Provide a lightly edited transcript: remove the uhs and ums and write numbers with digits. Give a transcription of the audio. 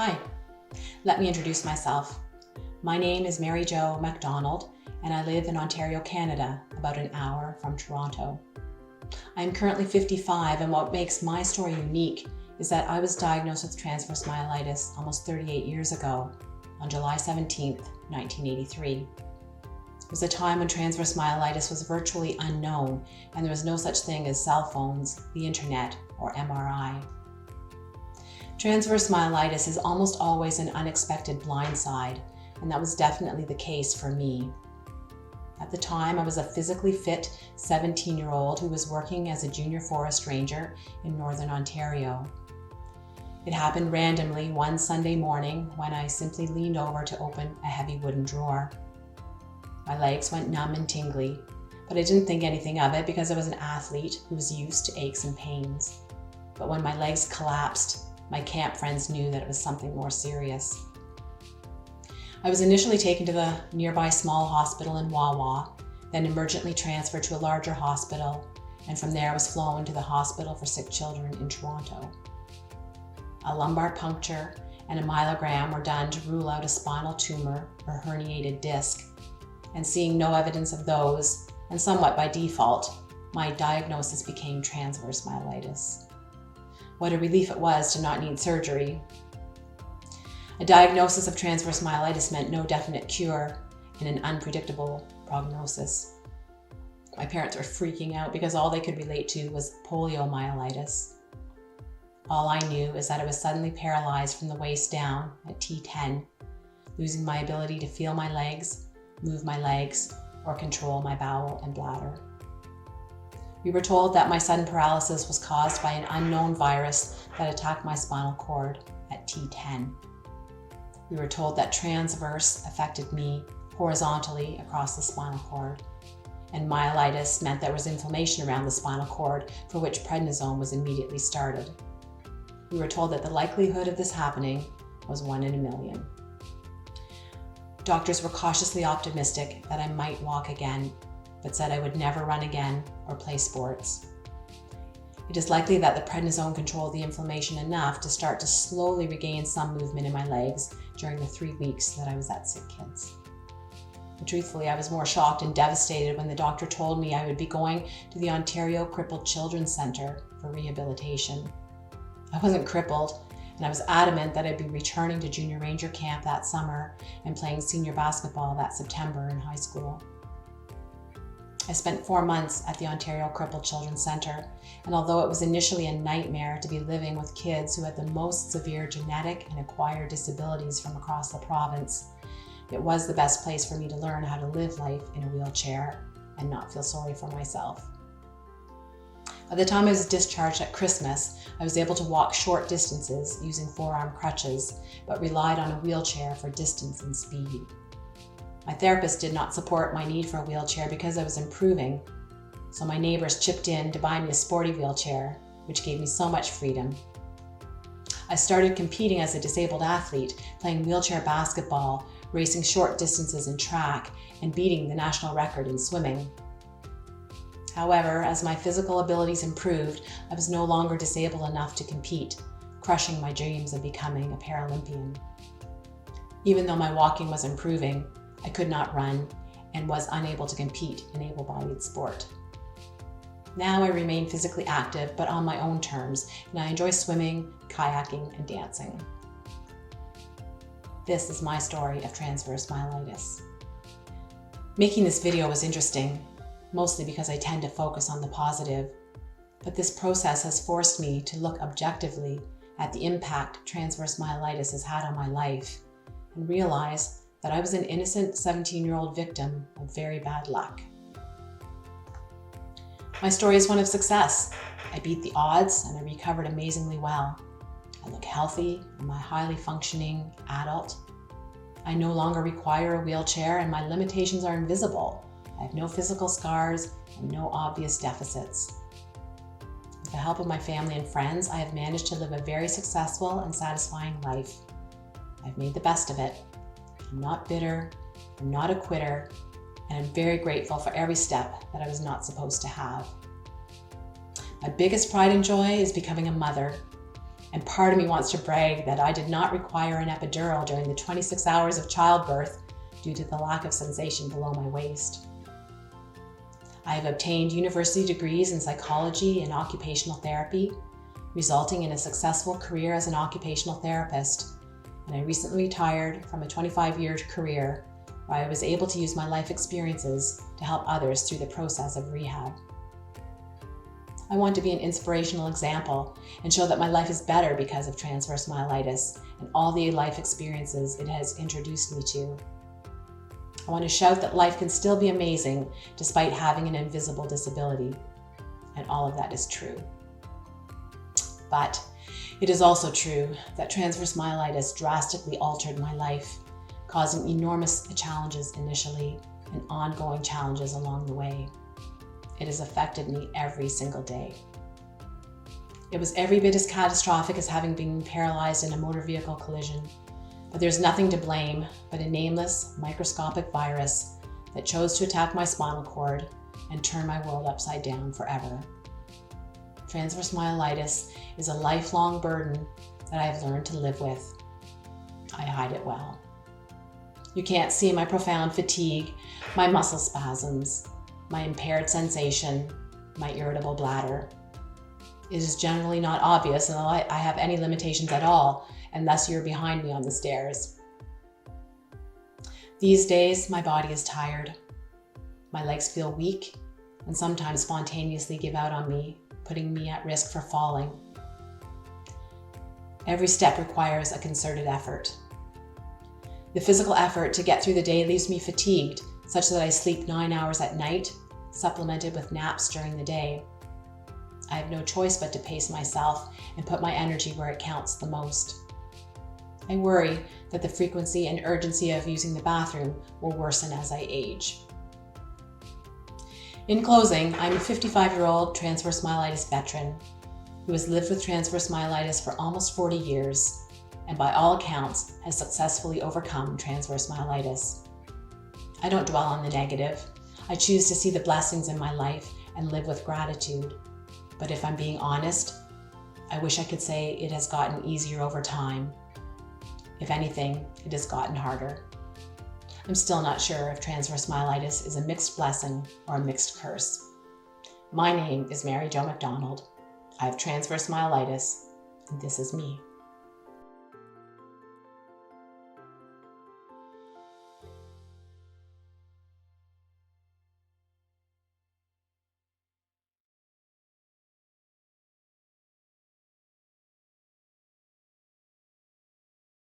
Hi, let me introduce myself. My name is Mary Jo MacDonald, and I live in Ontario, Canada, about an hour from Toronto. I am currently 55, and what makes my story unique is that I was diagnosed with transverse myelitis almost 38 years ago, on July 17, 1983. It was a time when transverse myelitis was virtually unknown, and there was no such thing as cell phones, the internet, or MRI. Transverse myelitis is almost always an unexpected blindside, and that was definitely the case for me. At the time, I was a physically fit 17-year-old who was working as a junior forest ranger in Northern Ontario. It happened randomly one Sunday morning when I simply leaned over to open a heavy wooden drawer. My legs went numb and tingly, but I didn't think anything of it because I was an athlete who was used to aches and pains. But when my legs collapsed, my camp friends knew that it was something more serious. I was initially taken to the nearby small hospital in Wawa, then emergently transferred to a larger hospital, and from there I was flown to the Hospital for Sick Children in Toronto. A lumbar puncture and a myelogram were done to rule out a spinal tumor or herniated disc, and seeing no evidence of those, and somewhat by default, my diagnosis became transverse myelitis. What a relief it was to not need surgery. A diagnosis of transverse myelitis meant no definite cure and an unpredictable prognosis. My parents were freaking out because all they could relate to was poliomyelitis. All I knew is that I was suddenly paralyzed from the waist down at T10, losing my ability to feel my legs, move my legs, or control my bowel and bladder. We were told that my sudden paralysis was caused by an unknown virus that attacked my spinal cord at T10. We were told that transverse affected me horizontally across the spinal cord, and myelitis meant there was inflammation around the spinal cord for which prednisone was immediately started. We were told that the likelihood of this happening was 1 in a million. Doctors were cautiously optimistic that I might walk again, but said I would never run again or play sports. It is likely that the prednisone controlled the inflammation enough to start to slowly regain some movement in my legs during the 3 weeks that I was at Sick Kids. And truthfully, I was more shocked and devastated when the doctor told me I would be going to the Ontario Crippled Children's Centre for rehabilitation. I wasn't crippled, and I was adamant that I'd be returning to junior ranger camp that summer and playing senior basketball that September in high school. I spent 4 months at the Ontario Crippled Children's Centre, and although it was initially a nightmare to be living with kids who had the most severe genetic and acquired disabilities from across the province, it was the best place for me to learn how to live life in a wheelchair and not feel sorry for myself. By the time I was discharged at Christmas, I was able to walk short distances using forearm crutches, but relied on a wheelchair for distance and speed. My therapist did not support my need for a wheelchair because I was improving, so my neighbors chipped in to buy me a sporty wheelchair, which gave me so much freedom. I started competing as a disabled athlete, playing wheelchair basketball, racing short distances in track, and beating the national record in swimming. However, as my physical abilities improved, I was no longer disabled enough to compete, crushing my dreams of becoming a Paralympian. Even though my walking was improving, I could not run and was unable to compete in able-bodied sport. Now I remain physically active, but on my own terms, and I enjoy swimming, kayaking, and dancing. This is my story of transverse myelitis. Making this video was interesting, mostly because I tend to focus on the positive, but this process has forced me to look objectively at the impact transverse myelitis has had on my life and realize that I was an innocent 17-year-old victim of very bad luck. My story is one of success. I beat the odds and I recovered amazingly well. I look healthy, I'm a highly functioning adult. I no longer require a wheelchair and my limitations are invisible. I have no physical scars and no obvious deficits. With the help of my family and friends, I have managed to live a very successful and satisfying life. I've made the best of it. I'm not bitter, I'm not a quitter, and I'm very grateful for every step that I was not supposed to have. My biggest pride and joy is becoming a mother. And part of me wants to brag that I did not require an epidural during the 26 hours of childbirth due to the lack of sensation below my waist. I have obtained university degrees in psychology and occupational therapy, resulting in a successful career as an occupational therapist, and I recently retired from a 25-year career where I was able to use my life experiences to help others through the process of rehab. I want to be an inspirational example and show that my life is better because of transverse myelitis and all the life experiences it has introduced me to. I want to shout that life can still be amazing despite having an invisible disability, and all of that is true. But it is also true that transverse myelitis drastically altered my life, causing enormous challenges initially and ongoing challenges along the way. It has affected me every single day. It was every bit as catastrophic as having been paralyzed in a motor vehicle collision, but there's nothing to blame but a nameless, microscopic virus that chose to attack my spinal cord and turn my world upside down forever. Transverse myelitis is a lifelong burden that I have learned to live with. I hide it well. You can't see my profound fatigue, my muscle spasms, my impaired sensation, my irritable bladder. It is generally not obvious until I have any limitations at all, and thus you're behind me on the stairs. These days, my body is tired. My legs feel weak and sometimes spontaneously give out on me, putting me at risk for falling. Every step requires a concerted effort. The physical effort to get through the day leaves me fatigued, such that I sleep 9 hours at night, supplemented with naps during the day. I have no choice but to pace myself and put my energy where it counts the most. I worry that the frequency and urgency of using the bathroom will worsen as I age. In closing, I'm a 55-year-old transverse myelitis veteran who has lived with transverse myelitis for almost 40 years and by all accounts has successfully overcome transverse myelitis. I don't dwell on the negative. I choose to see the blessings in my life and live with gratitude. But if I'm being honest, I wish I could say it has gotten easier over time. If anything, it has gotten harder. I'm still not sure if transverse myelitis is a mixed blessing or a mixed curse. My name is Mary Jo McDonald. I have transverse myelitis, and this is me.